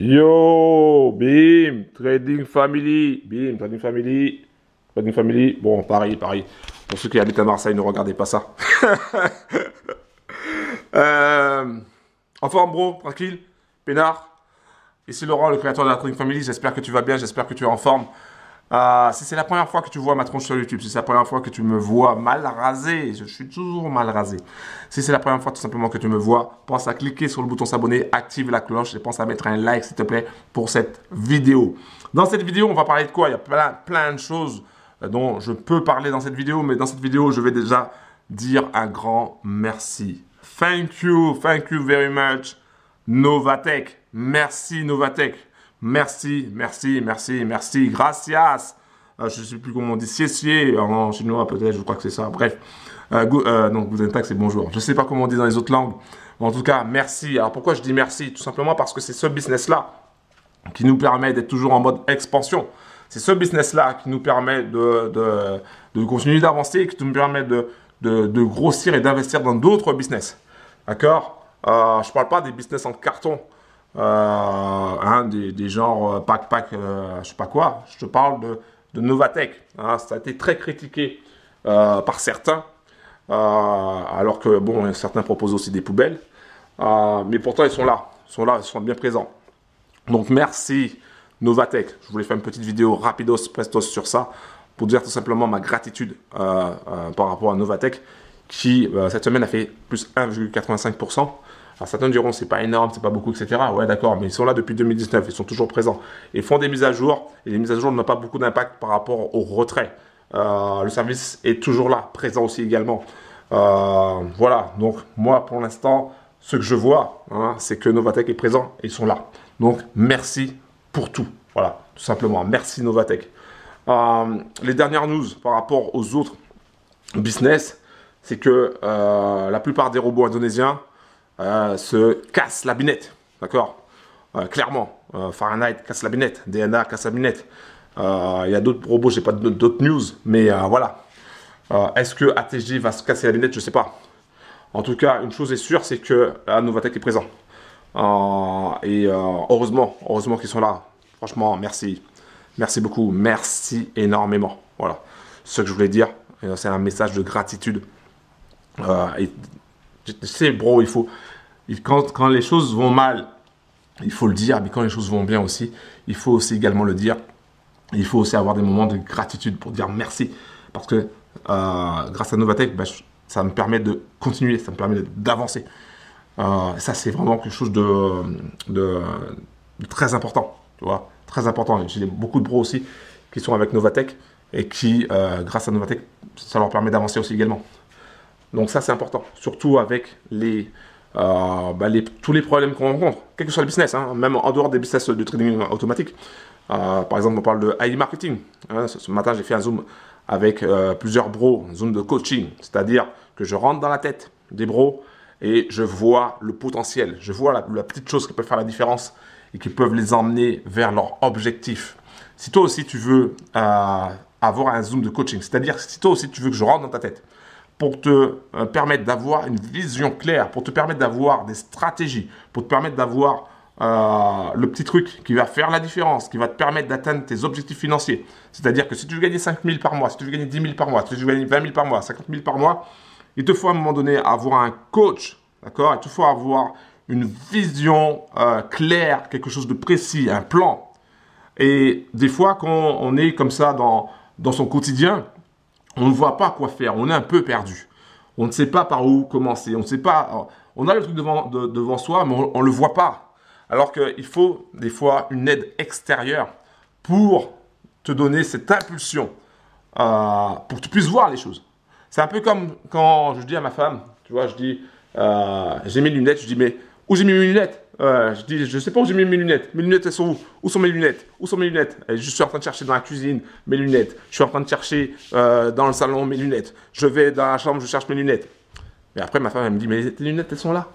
Yo, bim, Trading Family, bim, Trading Family, Trading Family. Bon, Paris, Paris. Pour ceux qui habitent à Marseille, ne regardez pas ça. En forme, bro, tranquille, peinard. Ici Laurent, le créateur de la Trading Family. J'espère que tu vas bien, j'espère que tu es en forme. Si c'est la première fois que tu vois ma tronche sur YouTube, si c'est la première fois que tu me vois mal rasé, je suis toujours mal rasé. Si c'est la première fois tout simplement que tu me vois, pense à cliquer sur le bouton s'abonner, active la cloche et pense à mettre un like s'il te plaît pour cette vidéo. Dans cette vidéo, on va parler de quoi? Il y a plein de choses dont je peux parler dans cette vidéo, mais dans cette vidéo, je vais déjà dire un grand merci. Thank you very much, Novatech. Merci Novatech. Merci, merci, merci, merci. Gracias. Je ne sais plus comment on dit. Siessier en chinois peut-être, je crois que c'est ça. Bref. Donc, vous êtes c'est bonjour. Je ne sais pas comment on dit dans les autres langues. Mais en tout cas, merci. Alors, pourquoi je dis merci? Tout simplement parce que c'est ce business-là qui nous permet d'être toujours en mode expansion. C'est ce business-là qui nous permet de continuer d'avancer, qui nous permet de grossir et d'investir dans d'autres business. D'accord? Je ne parle pas des business en carton. Des genres pack, je sais pas quoi. Je te parle de Novatech. Hein, ça a été très critiqué par certains, alors que bon, certains proposent aussi des poubelles. Mais pourtant, ils sont là, ils sont bien présents. Donc merci Novatech. Je voulais faire une petite vidéo rapidos, prestos sur ça, pour dire tout simplement ma gratitude par rapport à Novatech, qui cette semaine a fait plus 1,85%. Alors certains diront c'est pas énorme, c'est pas beaucoup, etc. Ouais d'accord, mais ils sont là depuis 2019, ils sont toujours présents. Ils font des mises à jour, et les mises à jour n'ont pas beaucoup d'impact par rapport au retrait. Le service est toujours là, présent aussi également. Voilà, donc moi pour l'instant, ce que je vois, hein, c'est que Novatech est présent et ils sont là. Donc merci pour tout, voilà, tout simplement. Merci Novatech. Les dernières news par rapport aux autres business, c'est que la plupart des robots indonésiens se casse la binette, d'accord, clairement, Fahrenheit casse la binette, DNA casse la binette. Il y a d'autres robots, j'ai pas d'autres news, mais voilà. Est-ce que ATG va se casser la binette? Je sais pas. En tout cas, une chose est sûre, c'est que Novatech est présent. Heureusement qu'ils sont là. Franchement, merci. Merci beaucoup. Merci énormément. Voilà. Ce que je voulais dire, c'est un message de gratitude. Tu sais, bro, quand les choses vont mal, il faut le dire, mais quand les choses vont bien aussi, il faut aussi également le dire. Il faut aussi avoir des moments de gratitude pour dire merci. Parce que grâce à Novatech, ça me permet de continuer, ça me permet d'avancer. Ça, c'est vraiment quelque chose de très important. Tu vois, très important. J'ai beaucoup de bros aussi qui sont avec Novatech et qui, grâce à Novatech, ça leur permet d'avancer aussi également. Donc ça, c'est important, surtout avec tous les problèmes qu'on rencontre, quel que soit le business, hein, même en dehors des business de trading automatique. Par exemple, on parle de AI marketing. Hein, ce matin, j'ai fait un zoom avec plusieurs bros, un zoom de coaching, c'est-à-dire que je rentre dans la tête des bros et je vois le potentiel, je vois la petite chose qui peut faire la différence et qui peuvent les emmener vers leur objectif. Si toi aussi tu veux avoir un zoom de coaching, c'est-à-dire si toi aussi tu veux que je rentre dans ta tête, pour te permettre d'avoir une vision claire, pour te permettre d'avoir des stratégies, pour te permettre d'avoir le petit truc qui va faire la différence, qui va te permettre d'atteindre tes objectifs financiers. C'est-à-dire que si tu veux gagner 5 000 par mois, si tu veux gagner 10 000 par mois, si tu veux gagner 20 000 par mois, 50 000 par mois, il te faut à un moment donné avoir un coach, d'accord? Il te faut avoir une vision claire, quelque chose de précis, un plan. Et des fois, quand on est comme ça dans son quotidien, on ne voit pas quoi faire, on est un peu perdu. On ne sait pas par où commencer, on ne sait pas. On a le truc devant soi, mais on ne le voit pas. Alors qu'il faut des fois une aide extérieure pour te donner cette impulsion, pour que tu puisses voir les choses. C'est un peu comme quand je dis à ma femme, tu vois, je dis, j'ai mes lunettes, je dis, mais où j'ai mis mes lunettes? Je dis, je sais pas où j'ai mis mes lunettes. Mes lunettes, elles sont où? Où sont mes lunettes? Où sont mes lunettes? Et je suis en train de chercher dans la cuisine mes lunettes. Je suis en train de chercher dans le salon mes lunettes. Je vais dans la chambre, je cherche mes lunettes. Mais après, ma femme, elle me dit, mais tes lunettes, elles sont là.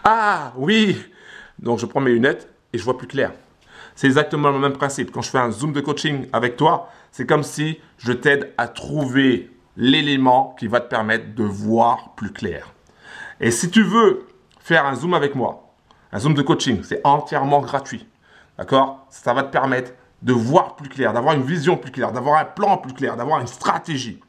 Ah, oui! Donc, je prends mes lunettes et je vois plus clair. C'est exactement le même principe. Quand je fais un zoom de coaching avec toi, c'est comme si je t'aide à trouver l'élément qui va te permettre de voir plus clair. Et si tu veux faire un zoom avec moi, Un Zoom de coaching, c'est entièrement gratuit. D'accord? Ça va te permettre de voir plus clair, d'avoir une vision plus claire, d'avoir un plan plus clair, d'avoir une stratégie.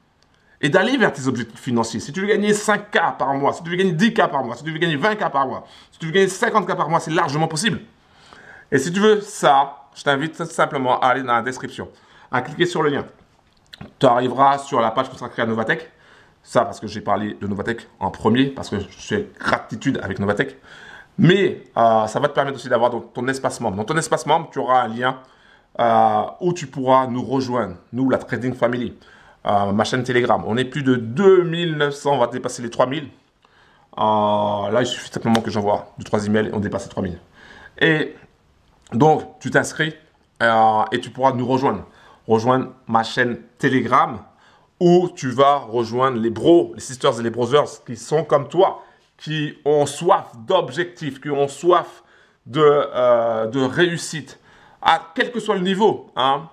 Et d'aller vers tes objectifs financiers. Si tu veux gagner 5K par mois, si tu veux gagner 10K par mois, si tu veux gagner 20K par mois, si tu veux gagner 50K par mois, c'est largement possible. Et si tu veux ça, je t'invite tout simplement à aller dans la description, à cliquer sur le lien. Tu arriveras sur la page consacrée à Novatech. Ça, parce que j'ai parlé de Novatech en premier, parce que je suis gratitude avec Novatech. Mais ça va te permettre aussi d'avoir ton espace membre. Dans ton espace membre, tu auras un lien où tu pourras nous rejoindre, nous, la Trading Family. Ma chaîne Telegram. On est plus de 2900, on va dépasser les 3000. Là, il suffit simplement que j'envoie 2-3 emails et on dépasse les 3000. Et donc, tu t'inscris et tu pourras nous rejoindre. Rejoindre ma chaîne Telegram où tu vas rejoindre les bros, les sisters et les brothers qui sont comme toi, qui ont soif d'objectifs, qui ont soif de réussite, à quel que soit le niveau, hein.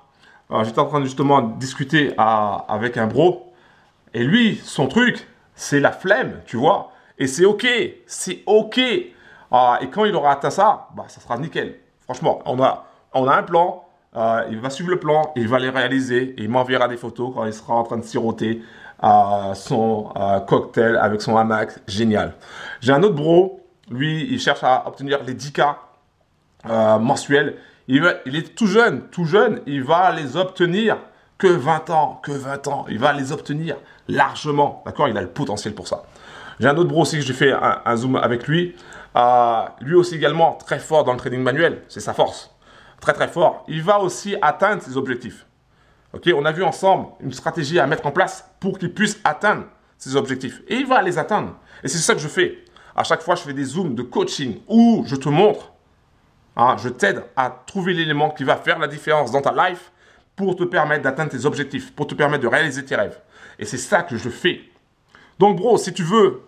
J'étais en train de justement discuter avec un bro. Et lui, son truc, c'est la flemme, tu vois. Et c'est OK. C'est OK. Et quand il aura atteint ça, bah, ça sera nickel. Franchement, on a un plan. Il va suivre le plan. Il va les réaliser. Et il m'enverra des photos quand il sera en train de siroter son cocktail avec son hamac. Génial. J'ai un autre bro. Lui, il cherche à obtenir les 10K mensuels. Il est tout jeune, il va les obtenir que 20 ans. Il va les obtenir largement, d'accord? Il a le potentiel pour ça. J'ai un autre bro aussi que j'ai fait un zoom avec lui. Lui aussi également très fort dans le trading manuel, c'est sa force. Très très fort. Il va aussi atteindre ses objectifs. Ok? On a vu ensemble une stratégie à mettre en place pour qu'il puisse atteindre ses objectifs. Et il va les atteindre. Et c'est ça que je fais. À chaque fois, je fais des zooms de coaching où je te montre. Je t'aide à trouver l'élément qui va faire la différence dans ta life pour te permettre d'atteindre tes objectifs, pour te permettre de réaliser tes rêves. Et c'est ça que je fais. Donc, bro, si tu veux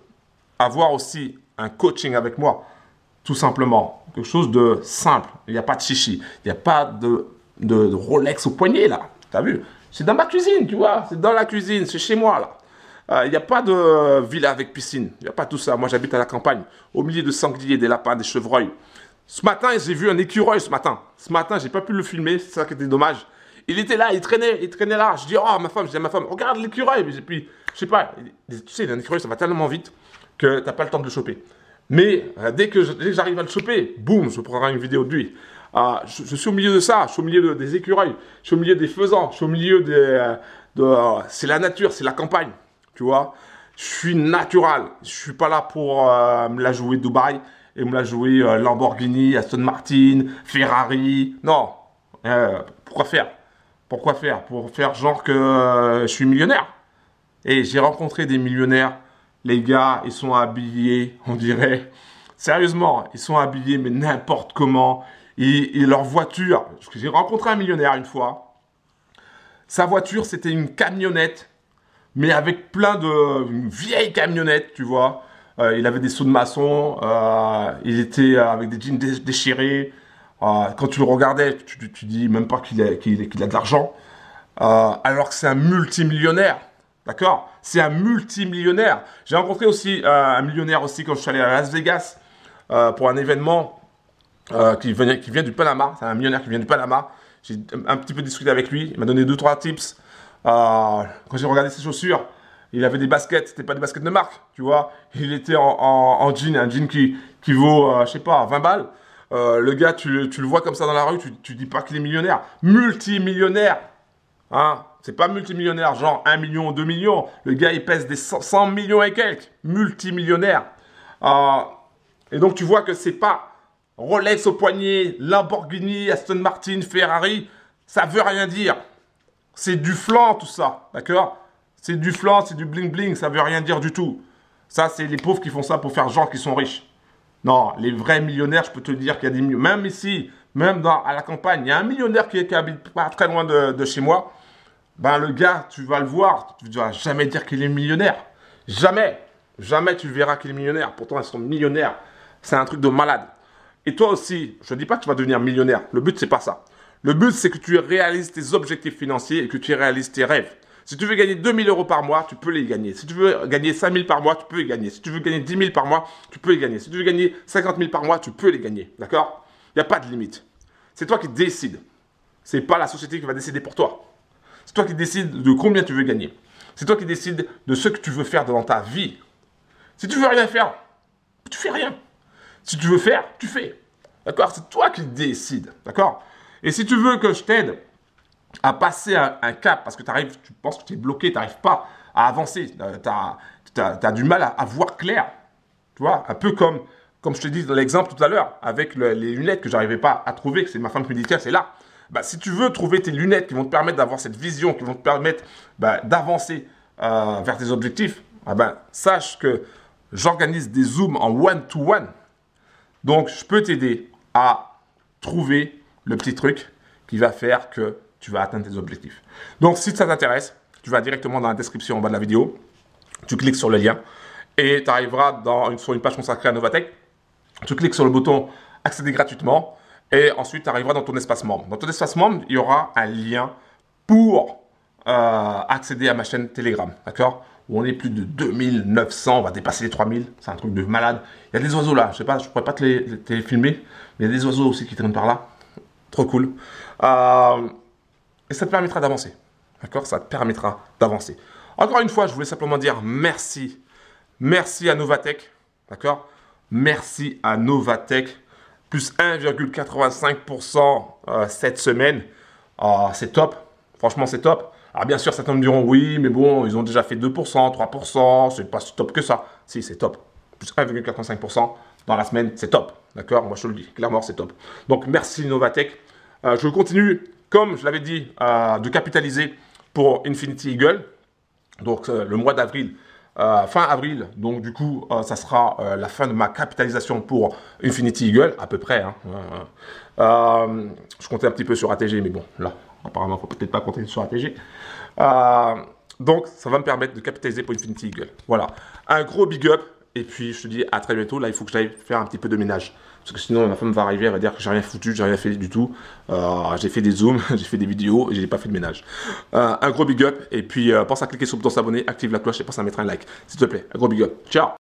avoir aussi un coaching avec moi, tout simplement, quelque chose de simple, il n'y a pas de chichi, il n'y a pas de Rolex au poignet, là. Tu as vu? C'est dans ma cuisine, tu vois, c'est dans la cuisine, c'est chez moi, là. Il n'y a pas de villa avec piscine, il n'y a pas tout ça. Moi, j'habite à la campagne, au milieu de sangliers, des lapins, des chevreuils. Ce matin, j'ai vu un écureuil ce matin. Ce matin, j'ai pas pu le filmer, c'est ça qui était dommage. Il était là, il traînait là. Je dis, oh, ma femme, je dis à ma femme, regarde l'écureuil. Et puis, je sais pas, tu sais, un écureuil, ça va tellement vite que t'as pas le temps de le choper. Mais dès que j'arrive à le choper, boum, je prendrai une vidéo de lui. Je suis au milieu de ça, je suis au milieu des écureuils, je suis au milieu des faisans, je suis au milieu c'est la nature, c'est la campagne, tu vois. Je suis natural, je suis pas là pour me la jouer Dubaï. Et me l'a joué Lamborghini, Aston Martin, Ferrari. Non. Pourquoi faire? Pourquoi faire? Pour faire genre que je suis millionnaire. Et j'ai rencontré des millionnaires. Les gars, ils sont habillés, on dirait. Sérieusement, ils sont habillés, mais n'importe comment. Et leur voiture. J'ai rencontré un millionnaire une fois. Sa voiture, c'était une camionnette. Mais avec une vieille camionnette, tu vois. Il avait des seaux de maçon, il était avec des jeans déchirés. Quand tu le regardais, tu dis même pas qu'il a de l'argent. Alors que c'est un multimillionnaire. D'accord? C'est un multimillionnaire. J'ai rencontré aussi un millionnaire aussi quand je suis allé à Las Vegas pour un événement qui vient du Panama. C'est un millionnaire qui vient du Panama. J'ai un petit peu discuté avec lui. Il m'a donné 2-3 tips. Quand j'ai regardé ses chaussures, il avait des baskets, c'était pas des baskets de marque, tu vois. Il était en jean, un jean qui vaut, je sais pas, 20 balles. Le gars, tu le vois comme ça dans la rue, tu dis pas qu'il est millionnaire. Multimillionnaire, hein. C'est pas multimillionnaire, genre 1 million, 2 millions. Le gars, il pèse des 100 millions et quelques. Multimillionnaire. Et donc, tu vois que c'est pas Rolex au poignet, Lamborghini, Aston Martin, Ferrari. Ça veut rien dire. C'est du flan, tout ça, d'accord? C'est du flan, c'est du bling-bling, ça veut rien dire du tout. Ça, c'est les pauvres qui font ça pour faire genre qu'ils sont riches. Non, les vrais millionnaires, je peux te dire qu'il y a des millionnaires. Même ici, même à la campagne, il y a un millionnaire qui habite pas très loin de chez moi. Ben, le gars, tu vas le voir, tu ne vas jamais dire qu'il est millionnaire. Jamais. Jamais tu verras qu'il est millionnaire. Pourtant, ils sont millionnaires. C'est un truc de malade. Et toi aussi, je ne dis pas que tu vas devenir millionnaire. Le but, c'est pas ça. Le but, c'est que tu réalises tes objectifs financiers et que tu réalises tes rêves. Si tu veux gagner 2000 euros par mois, tu peux les gagner. Si tu veux gagner 5000 par mois, tu peux les gagner. Si tu veux gagner 10 000 par mois, tu peux les gagner. Si tu veux gagner 50 000 par mois, tu peux les gagner. D'accord? Il n'y a pas de limite. C'est toi qui décides. C'est pas la société qui va décider pour toi. C'est toi qui décides de combien tu veux gagner. C'est toi qui décides de ce que tu veux faire dans ta vie. Si tu veux rien faire, tu fais rien. Si tu veux faire, tu fais. D'accord? C'est toi qui décides. D'accord? Et si tu veux que je t'aide à passer un cap, parce que tu penses que tu es bloqué, tu n'arrives pas à avancer, tu as du mal à voir clair. Tu vois? Un peu comme je te dis dans l'exemple tout à l'heure, avec les lunettes que je n'arrivais pas à trouver, que c'est ma femme qui me dit, tiens, c'est là. Bah, si tu veux trouver tes lunettes qui vont te permettre d'avoir cette vision, qui vont te permettre d'avancer vers tes objectifs, sache que j'organise des zooms en one-to-one. Donc, je peux t'aider à trouver le petit truc qui va faire que tu vas atteindre tes objectifs. Donc, si ça t'intéresse, tu vas directement dans la description en bas de la vidéo, tu cliques sur le lien et tu arriveras sur une page consacrée à Novatech. Tu cliques sur le bouton « Accéder gratuitement » et ensuite tu arriveras dans ton espace membre. Dans ton espace membre, il y aura un lien pour accéder à ma chaîne Telegram, d'accord? Où on est plus de 2900, on va dépasser les 3000, c'est un truc de malade. Il y a des oiseaux là, je sais pas, je pourrais pas te les filmer, mais il y a des oiseaux aussi qui traînent par là. Trop cool. Et ça te permettra d'avancer, d'accord? Ça te permettra d'avancer. Encore une fois, je voulais simplement dire merci. Merci à Novatech, d'accord? Merci à Novatech, plus 1,85% cette semaine. C'est top, franchement c'est top. Alors bien sûr, certains me diront, oui, mais bon, ils ont déjà fait 2%, 3%, c'est pas si top que ça. Si, c'est top. Plus 1,85% dans la semaine, c'est top, d'accord? Moi je te le dis, clairement c'est top. Donc merci Novatech. Je continue, comme je l'avais dit, de capitaliser pour Infinity Eagle. Donc le mois d'avril, fin avril, donc du coup, ça sera la fin de ma capitalisation pour Infinity Eagle, à peu près. Hein. Je comptais un petit peu sur ATG, mais bon, là, apparemment, il ne faut peut-être pas compter sur ATG. Donc, ça va me permettre de capitaliser pour Infinity Eagle. Voilà, un gros big up, et puis je te dis à très bientôt. Là, il faut que j'aille faire un petit peu de ménage. Parce que sinon, ma femme va arriver, elle va dire que j'ai rien foutu, j'ai rien fait du tout. J'ai fait des zooms, j'ai fait des vidéos et j'ai pas fait de ménage. Un gros big up et puis pense à cliquer sur le bouton s'abonner, active la cloche et pense à mettre un like, s'il te plaît. Un gros big up. Ciao!